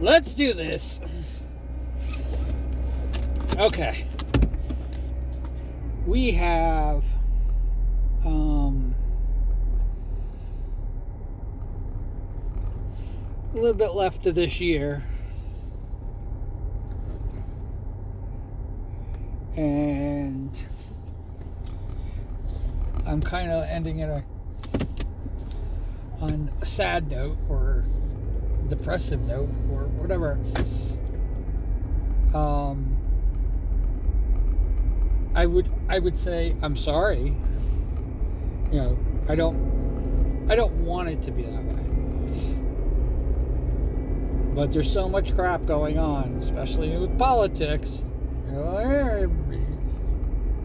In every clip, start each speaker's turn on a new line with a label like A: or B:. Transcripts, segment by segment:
A: Let's do this. Okay. We have a little bit left of this year. And I'm kind of ending it on a sad note or depressive note or whatever. I would say I'm sorry. You know, I don't want it to be that way. But there's so much crap going on, especially with politics. You know,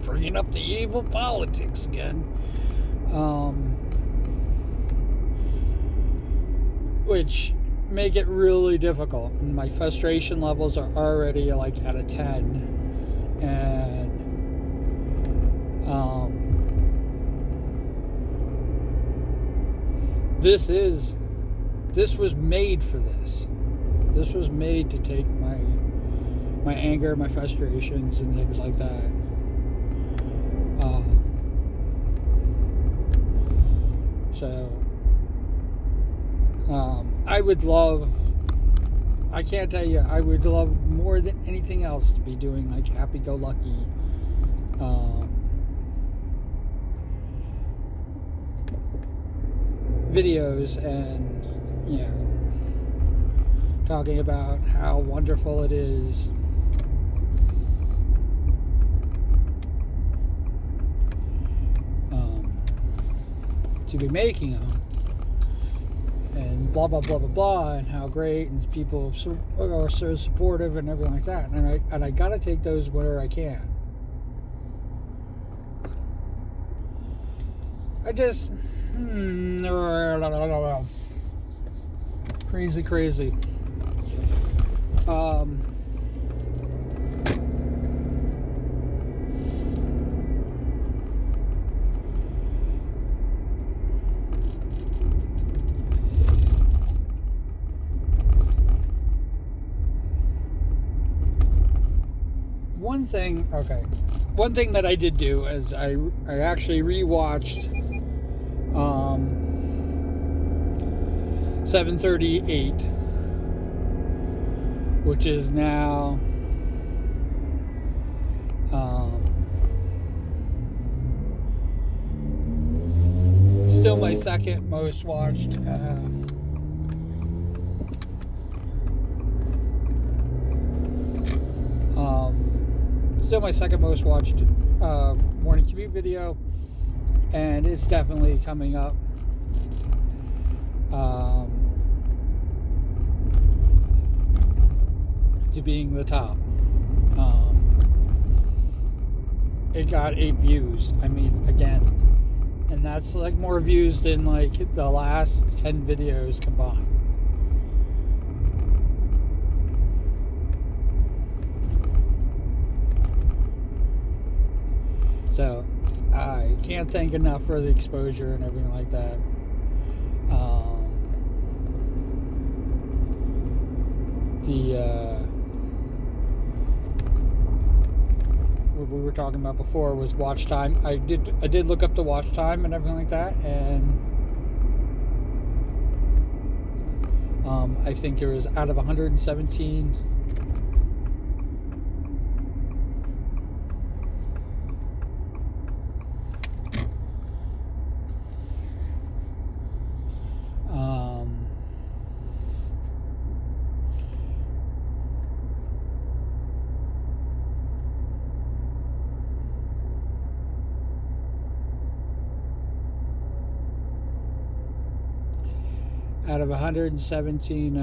A: bringing up the evil politics again. Which make it really difficult. And my frustration levels are already like at a 10. And this was made for this. This was made to take my anger, my frustrations, and things like that. I would love, I can't tell you, I would love more than anything else to be doing like happy-go-lucky videos and, you know, talking about how wonderful it is to be making them, and blah blah blah blah blah, and how great, and people are so supportive and everything like that. And I gotta take those where I can. I just crazy. One thing that I did do is I actually rewatched 738, which is now still my second most watched morning commute video, and it's definitely coming up to being the top. It got 8 views. I mean, again, and that's like more views than like the last 10 videos combined. So I can't thank enough for the exposure and everything like that. What we were talking about before was watch time. I did look up the watch time and everything like that, and I think it was out of 117. Out of 117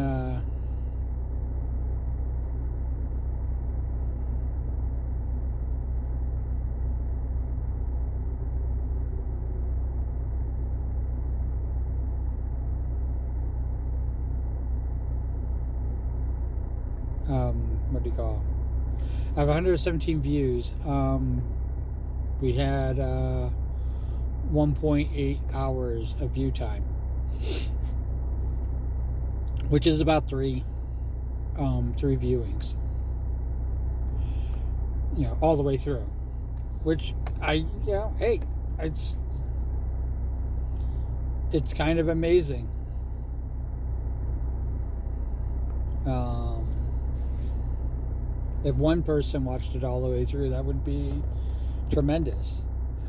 A: what do you call it? Out of 117 views, we had 1.8 hours of view time, which is about 3. 3 viewings, all the way through, which hey, it's kind of amazing. If one person watched it all the way through, that would be tremendous.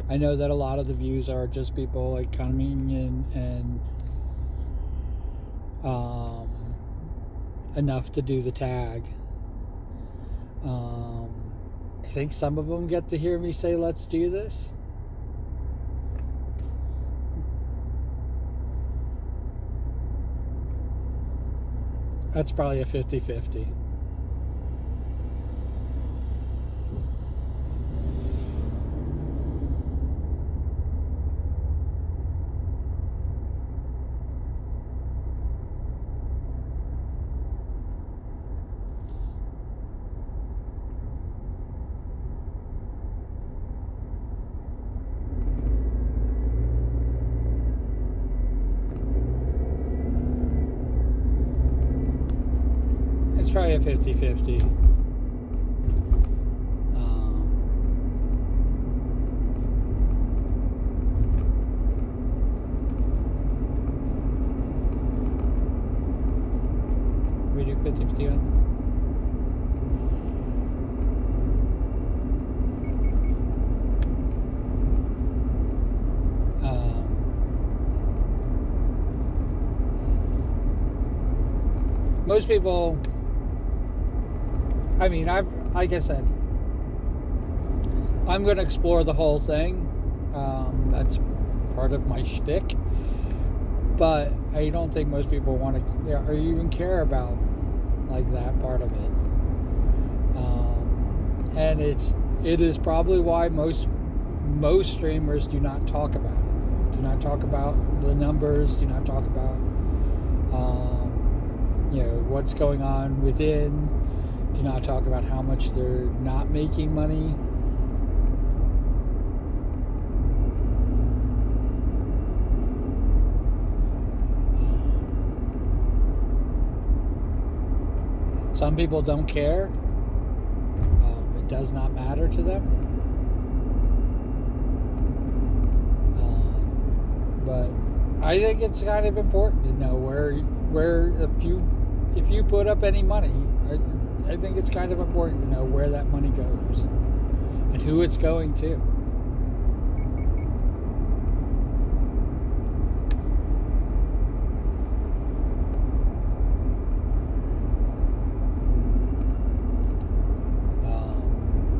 A: I know that a lot of the views are just people like coming in and enough to do the tag. I think some of them get to hear me say, "Let's do this." That's probably a 50-50. It's probably a 50-50. We do 50-50 on most people. I mean, like I said, I'm going to explore the whole thing. That's part of my shtick. But I don't think most people want to, or even care about like that part of it. And it is probably why most streamers do not talk about it. Do not talk about the numbers. Do not talk about what's going on within. Do not talk about how much they're not making money. Some people don't care. It does not matter to them. But I think it's kind of important to know where if you put up any money, I think it's kind of important to know where that money goes and who it's going to.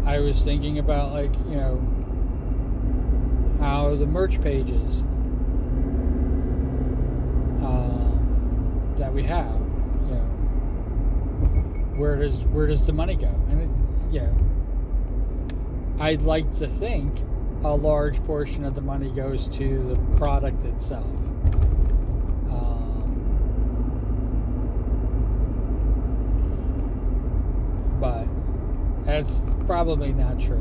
A: I was thinking about how the merch pages that we have, where does the money go? And I'd like to think a large portion of the money goes to the product itself. But that's probably not true.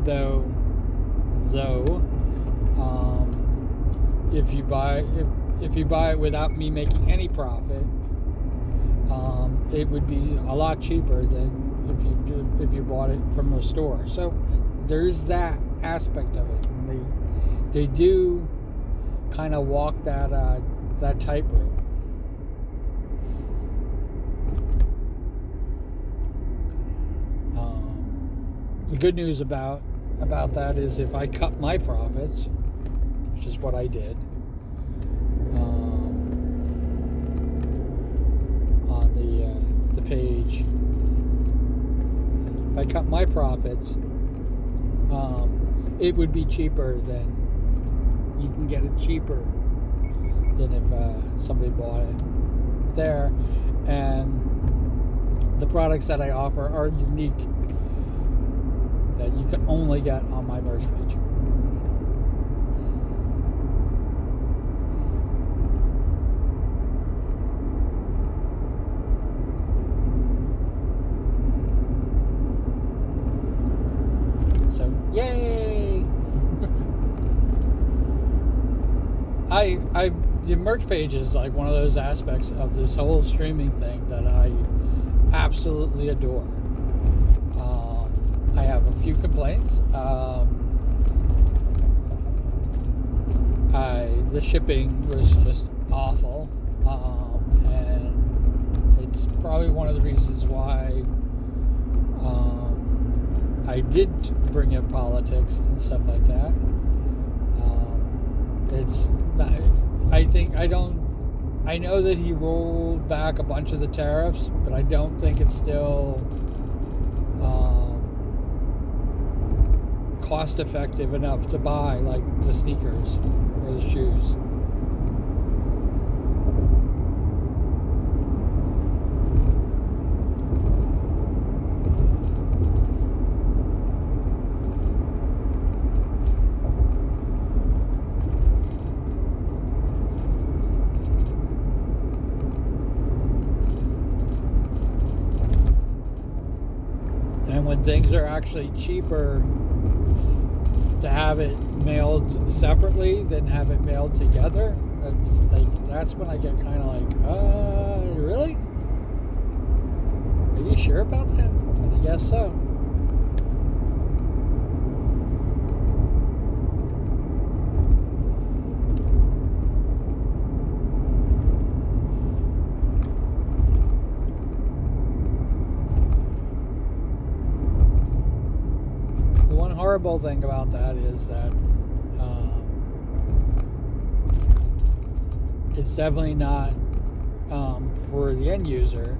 A: Though, if you buy it without me making any profit, it would be a lot cheaper than if you bought it from a store. So there's that aspect of it. And they do kind of walk that tightrope. The good news about that is if I cut my profits, which is what I did on the page, if I cut my profits, it would be cheaper than you can get it cheaper than if somebody bought it there. And the products that I offer are unique, that you can only get on my merch page. So, yay! the merch page is like one of those aspects of this whole streaming thing that I absolutely adore. I have a few complaints. The shipping was just awful, and it's probably one of the reasons why I did bring up politics and stuff like that. It's not, I know that he rolled back a bunch of the tariffs, but I don't think it's still cost effective enough to buy like the sneakers or the shoes. And when things are actually cheaper to have it mailed separately than have it mailed together, that's when I get kind of like, really? Are you sure about that? I guess so. Horrible thing about that is that it's definitely not for the end user.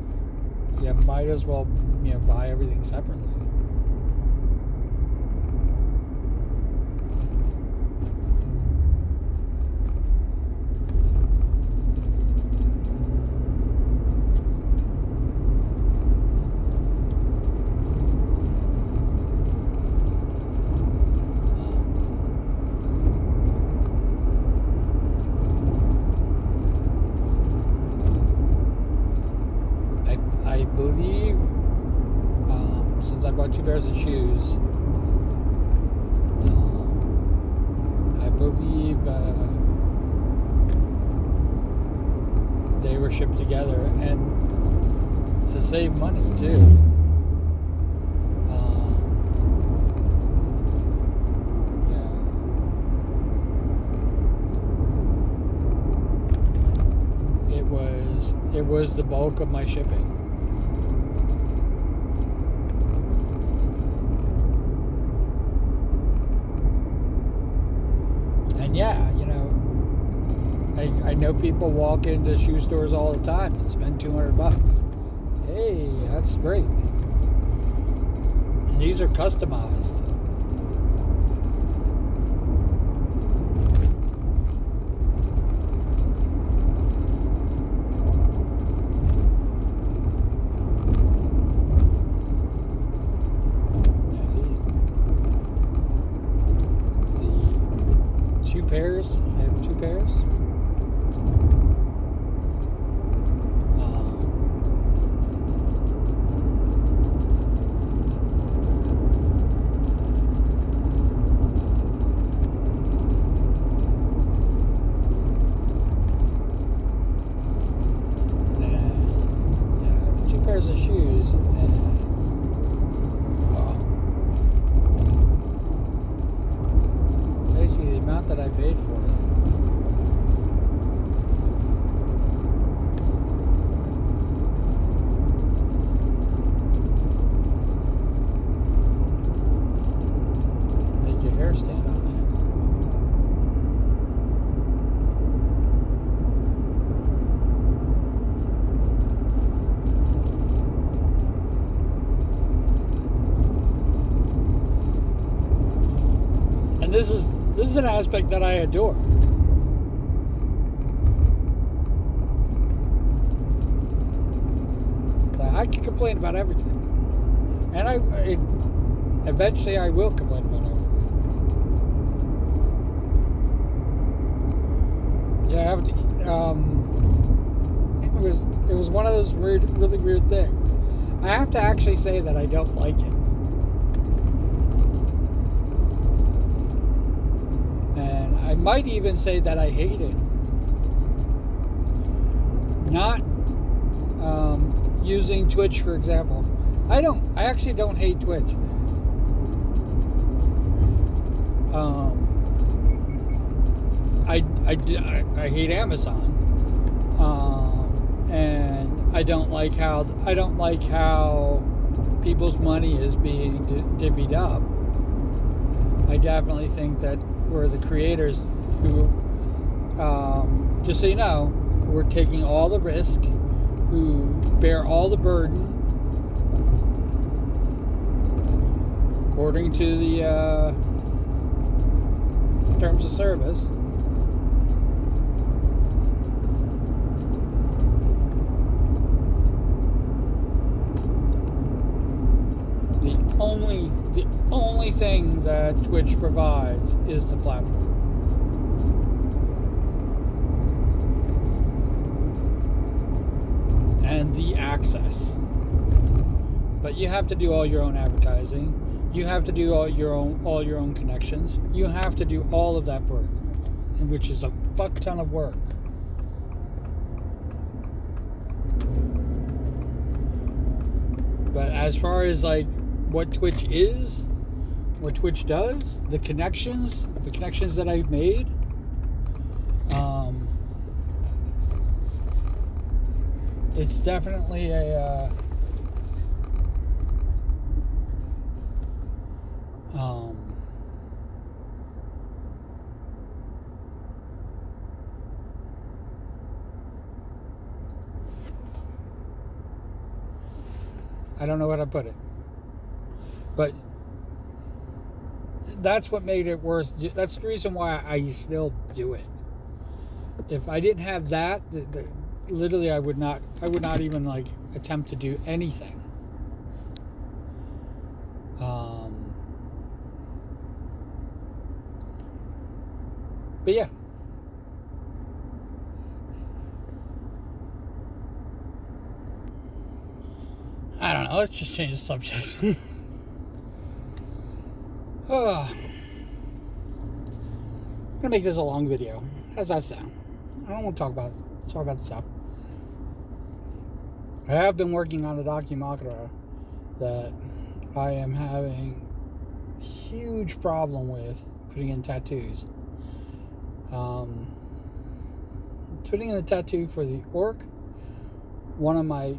A: You might as well buy everything separately. I believe, since I bought 2 pairs of shoes, I believe they were shipped together, and to save money too. It was the bulk of my shipping. And yeah, I know people walk into shoe stores all the time and spend $200. Hey, that's great. And these are customized. Pairs. I have 2 pairs. And I have 2 pairs of shoes. And basically the amount that I paid for it. Make your hair stand on it. And this is an aspect that I adore. I can complain about everything, and eventually I will complain about everything. Yeah, I have to. It was one of those really weird things. I have to actually say that I don't like it. I might even say that I hate it. Not using Twitch, for example. I actually don't hate Twitch. I hate Amazon, and I don't like how people's money is being divvied up. I definitely think that we're the creators who, just so you know, we're taking all the risk, who bear all the burden, according to the terms of service. The only thing that Twitch provides is the platform. And the access. But you have to do all your own advertising. You have to do all your own connections. You have to do all of that work, which is a fuck ton of work. But as far as like what Twitch is, what Twitch does, the connections that I've made, it's definitely a I don't know how to put it, but that's what made it worth. That's the reason why I still do it. If I didn't have that, literally, I would not even like attempt to do anything. But yeah. I don't know, let's just change the subject. I'm gonna make this a long video. How's that sound? I don't want to talk about the stuff. I have been working on a documentary that I am having a huge problem with putting in tattoos. Putting in a tattoo for the orc, one of my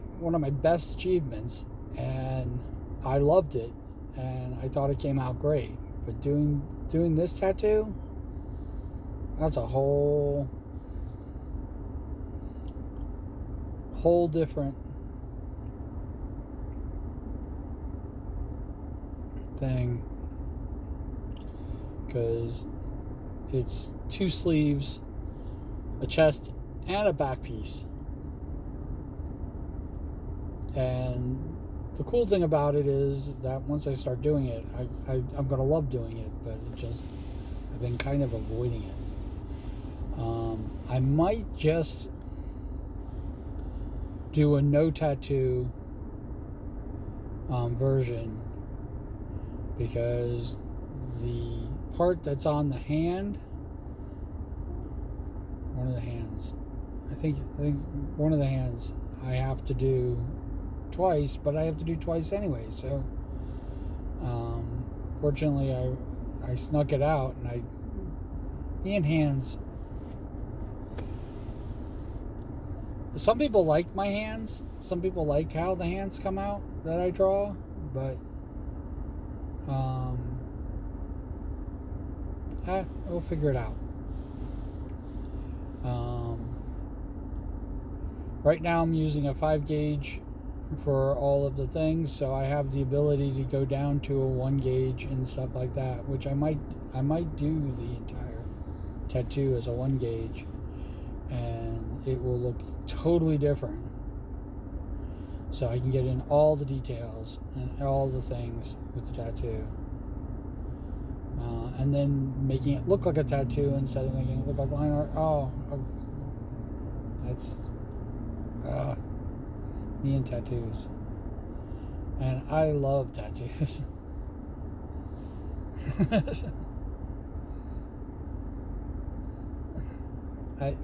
A: best achievements, and I loved it, and I thought it came out great. But doing this tattoo, that's a whole different thing, because it's 2 sleeves, a chest, and a back piece. And the cool thing about it is that once I start doing it, I'm gonna love doing it, but I've been kind of avoiding it. I might just do a no tattoo version, because the part that's on the hand, one of the hands, I think one of the hands I have to do twice, but I have to do twice anyway, so fortunately I snuck it out, and me and hands, some people like my hands, some people like how the hands come out that I draw, but we'll figure it out. Right now I'm using a 5 gauge for all of the things, so I have the ability to go down to a 1 gauge and stuff like that, which I might do the entire tattoo as a 1 gauge, and it will look totally different, so I can get in all the details and all the things with the tattoo, and then making it look like a tattoo instead of making it look like line art. That's me and tattoos, and I love tattoos.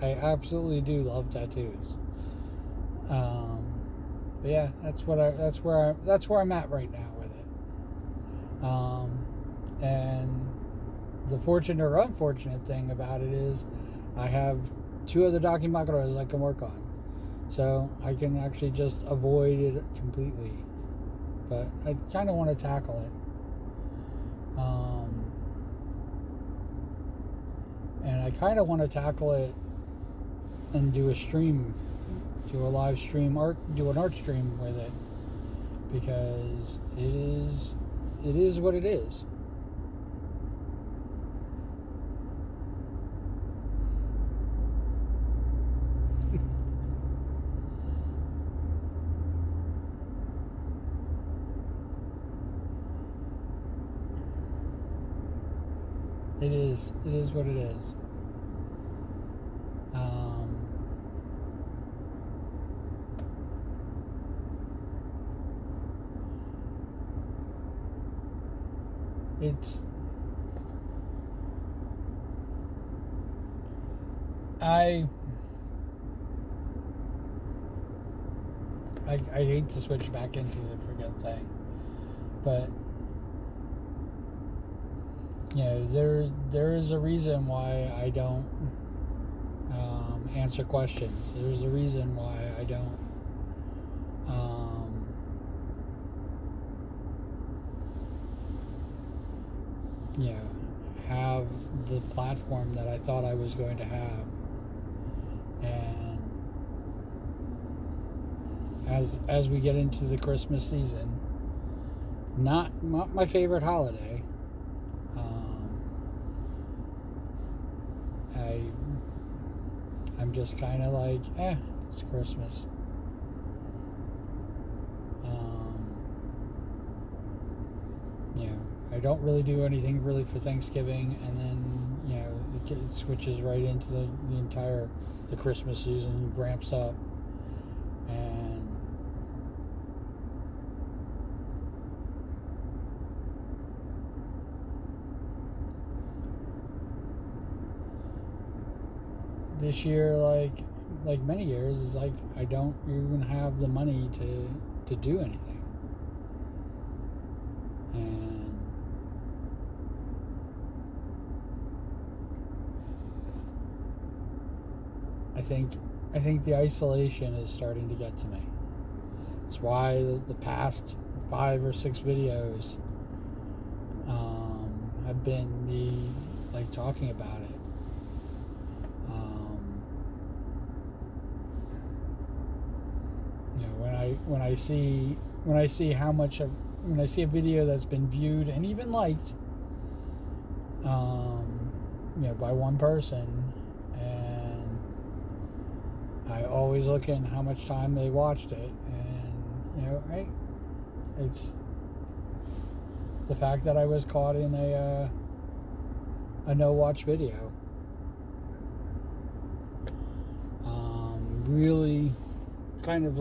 A: I absolutely do love tattoos. But yeah, that's where I'm at right now with it. And the fortunate or unfortunate thing about it is I have 2 other documentos I can work on, so I can actually just avoid it completely. But I kind of want to tackle it. And I kind of want to tackle it and do a stream, do a live stream, do an art stream with it, because it is what it is. It is what it is. It's I hate to switch back into the freaking thing, but there is a reason why I don't answer questions. There's a reason why I don't have the platform that I thought I was going to have. And as we get into the Christmas season, not my favorite holiday, I'm just kind of like, it's Christmas. I don't really do anything really for Thanksgiving, and then it switches right into the Christmas season, ramps up, and this year, like many years, is like I don't even have the money to do anything, and I think the isolation is starting to get to me. It's why the past 5 or 6 videos have been me talking about it. When I see how much when I see a video that's been viewed and even liked by one person, and I always look in how much time they watched it, and it's the fact that I was caught in a no watch video really kind of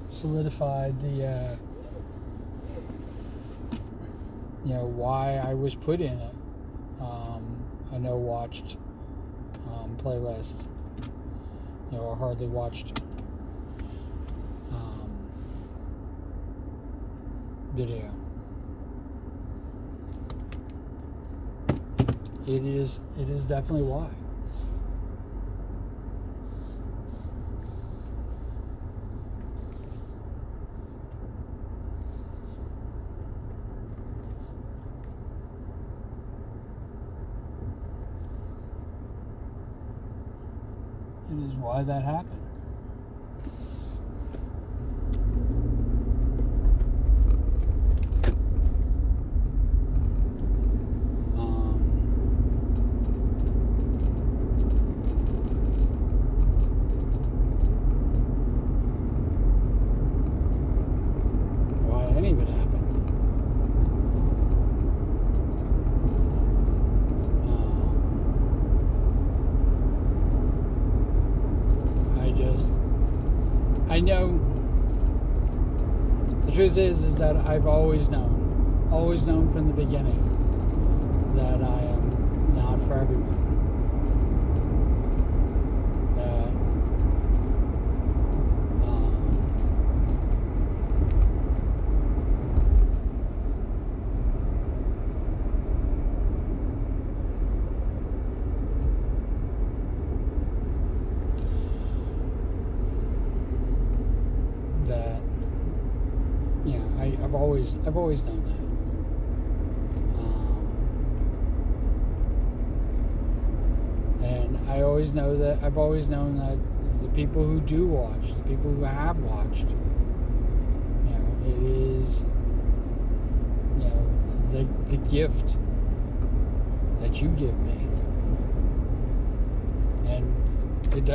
A: solidified the why I was put in a no watched playlist, or hardly watched video. It is definitely why. It is why that happened. Why any of it happened. I know the truth is that I've always known from the beginning that I am not for everyone. always known that. And I've always known that the people who do watch, the people who have watched, it is, the gift that you give me. And it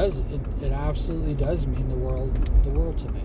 A: absolutely does mean the world to me.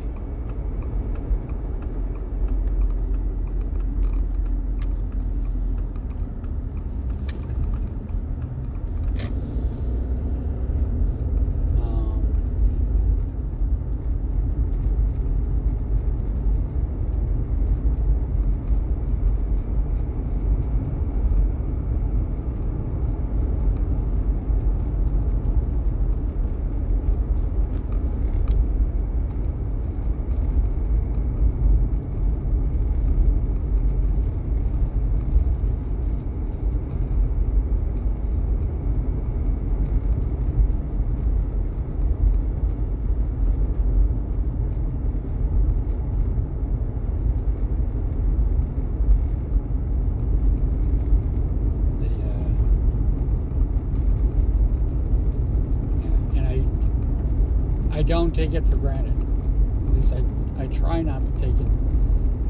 A: I don't take it for granted. At least I try not to take it.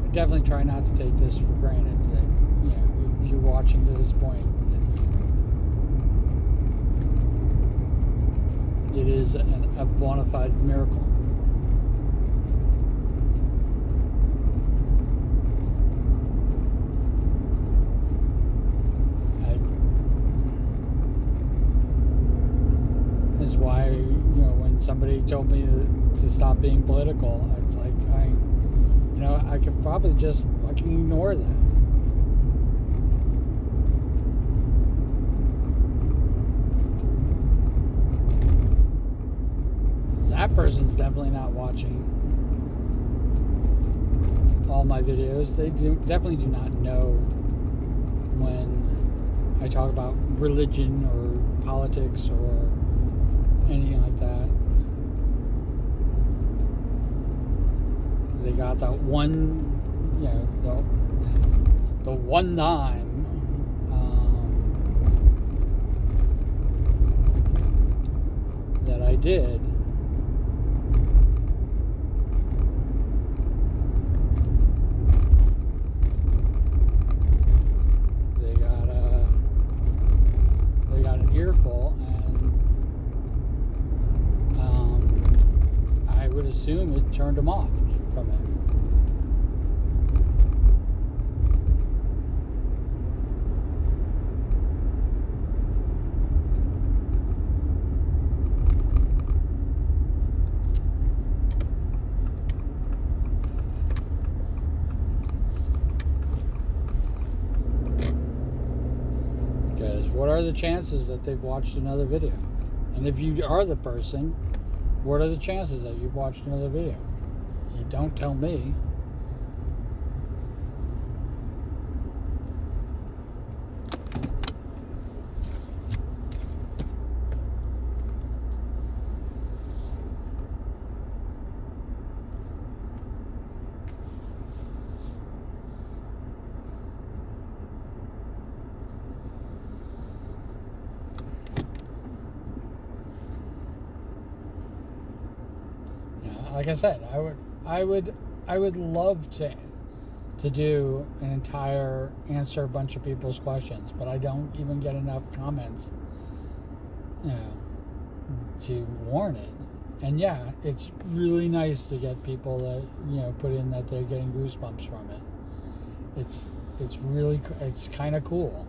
A: I definitely try not to take this for granted. That if you're watching to this point, it is a bona fide miracle. That's why when somebody told me to stop being political, it's like I could probably just fucking ignore that. That person's definitely not watching all my videos. They definitely do not know when I talk about religion or politics or anything like that. They got that one, the one dime that I did. They got an earful, and I would assume it turned them off from it. Because what are the chances that they've watched another video? And if you are the person, what are the chances that you've watched another video? You don't tell me. Like I said, I would love to do an entire answer a bunch of people's questions, but I don't even get enough comments, to warrant it. And yeah, it's really nice to get people that put in that they're getting goosebumps from it. It's kind of cool.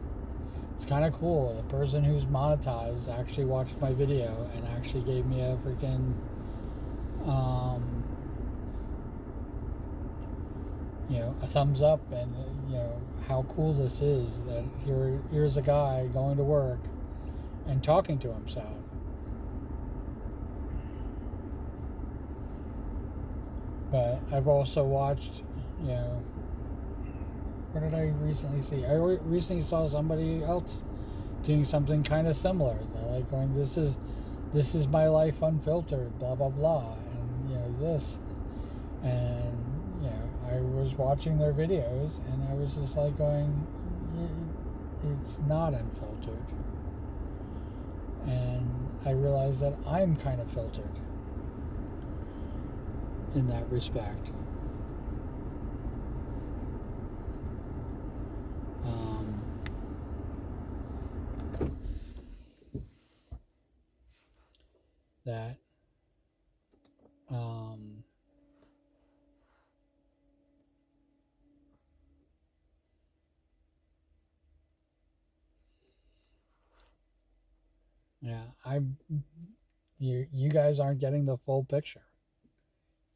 A: It's kind of cool. The person who's monetized actually watched my video and actually gave me a freaking a thumbs up, and how cool this is, that here's a guy going to work and talking to himself. But I've also watched, what did I recently see? I recently saw somebody else doing something kind of similar. They're like going, this is my life unfiltered, blah blah blah, and this, and I I was watching their videos and I was just like going, it's not unfiltered. And I realized that I'm kind of filtered in that respect. Um, that um, yeah, you guys aren't getting the full picture.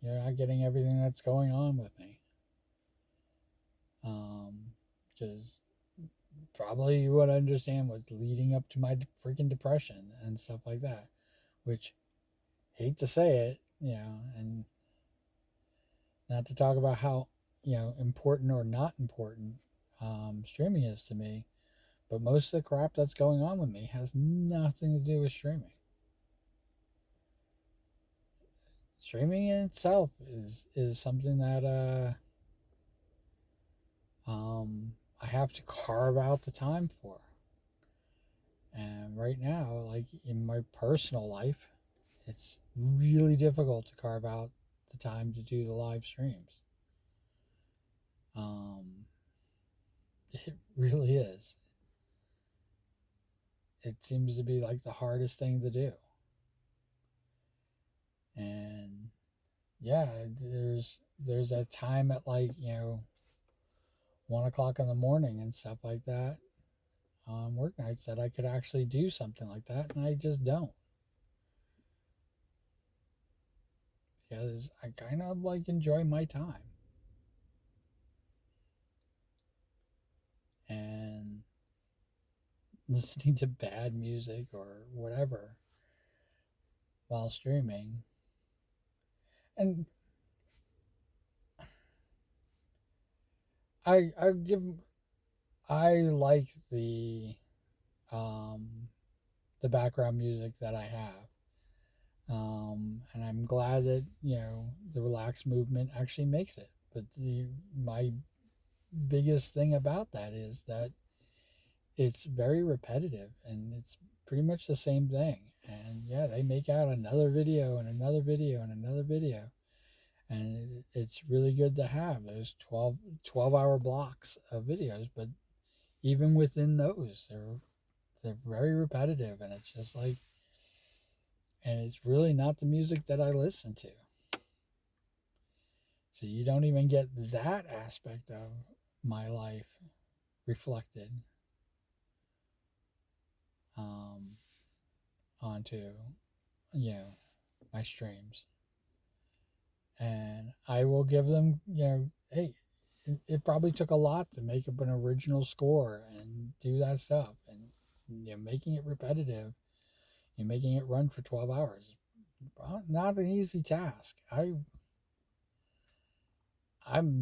A: You're not getting everything that's going on with me. Because probably you would understand what's leading up to my freaking depression and stuff like that. Which, hate to say it, and not to talk about how important or not important streaming is to me, but most of the crap that's going on with me has nothing to do with streaming. Streaming in itself is something that I have to carve out the time for. And right now, like in my personal life, it's really difficult to carve out the time to do the live streams. Um, it really is. It seems to be like the hardest thing to do. And yeah, there's a time at like 1 o'clock in the morning and stuff like that on work nights that I could actually do something like that, and I just don't, because I kind of like enjoy my time. And listening to bad music or whatever while streaming. And I give I like um the background music that I have. And I'm glad that the relaxed movement actually makes it. But my biggest thing about that is that it's very repetitive and it's pretty much the same thing. And yeah, they make out another video and another video and another video. And it's really good to have those 12-hour blocks of videos. But even within those, they're very repetitive. And it's just like, and it's really not the music that I listen to. So you don't even get that aspect of my life reflected um, onto my streams. And I will give them hey, it probably took a lot to make up an original score and do that stuff, and making it repetitive and making it run for 12 hours, not an easy task. I'm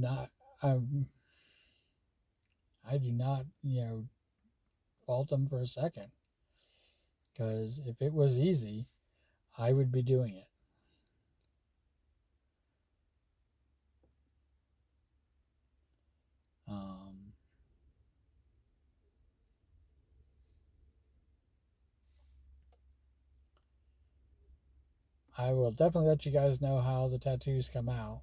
A: not I'm I do not fault them for a second, because if it was easy, I would be doing it. Um, I will definitely let you guys know how the tattoos come out.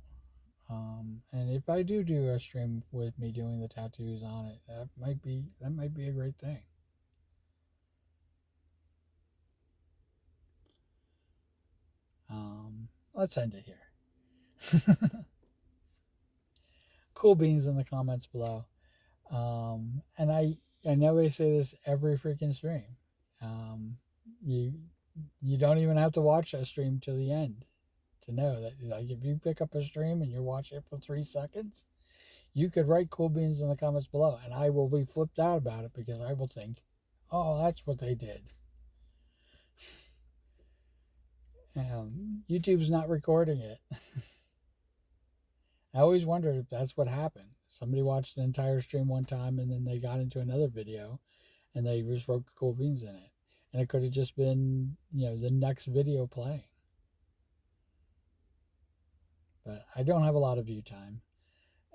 A: And if I do a stream with me doing the tattoos on it, that might be a great thing. Let's end it here. Cool beans in the comments below. And I know I say this every freaking stream. Um, you you don't even have to watch a stream till the end to know that, like, if you pick up a stream and you're watching it for 3 seconds, you could write cool beans in the comments below, and I will be flipped out about it, because I will think, oh, that's what they did. YouTube's not recording it. I always wondered if that's what happened. Somebody watched an entire stream one time and then they got into another video and they just wrote cool beans in it. And it could have just been, the next video playing. But I don't have a lot of view time.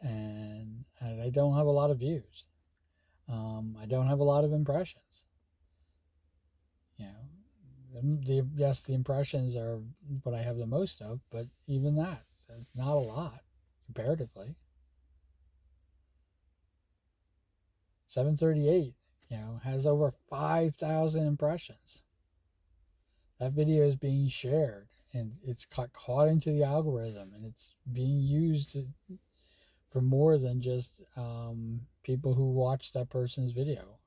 A: and I don't have a lot of views. I don't have a lot of impressions. You know, yes, the impressions are what I have the most of, but even that, it's not a lot comparatively. 738, has over 5,000 impressions. That video is being shared and it's caught into the algorithm and it's being used for more than just people who watch that person's video.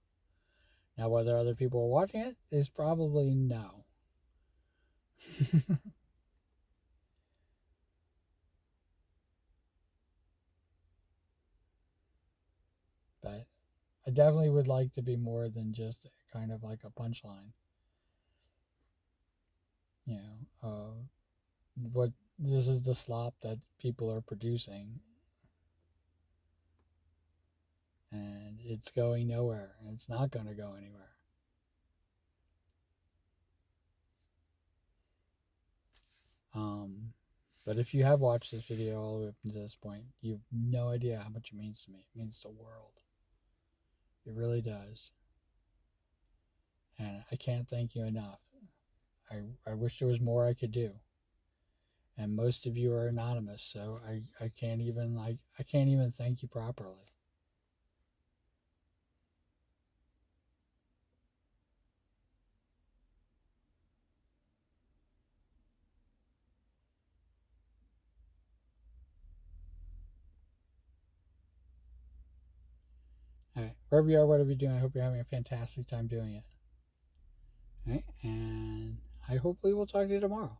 A: Now, whether other people are watching it is probably no. But I definitely would like to be more than just kind of like a punchline. You know, what this is the slop that people are producing, and it's going nowhere, and it's not going to go anywhere. Um, but if you have watched this video all the way up to this point, you have no idea how much it means to me. It means the world. It really does. And I can't thank you enough. I wish there was more I could do. And most of you are anonymous, so I can't even I can't even thank you properly. All right, wherever you are, whatever you're doing, I hope you're having a fantastic time doing it. All right, and I hopefully will talk to you tomorrow.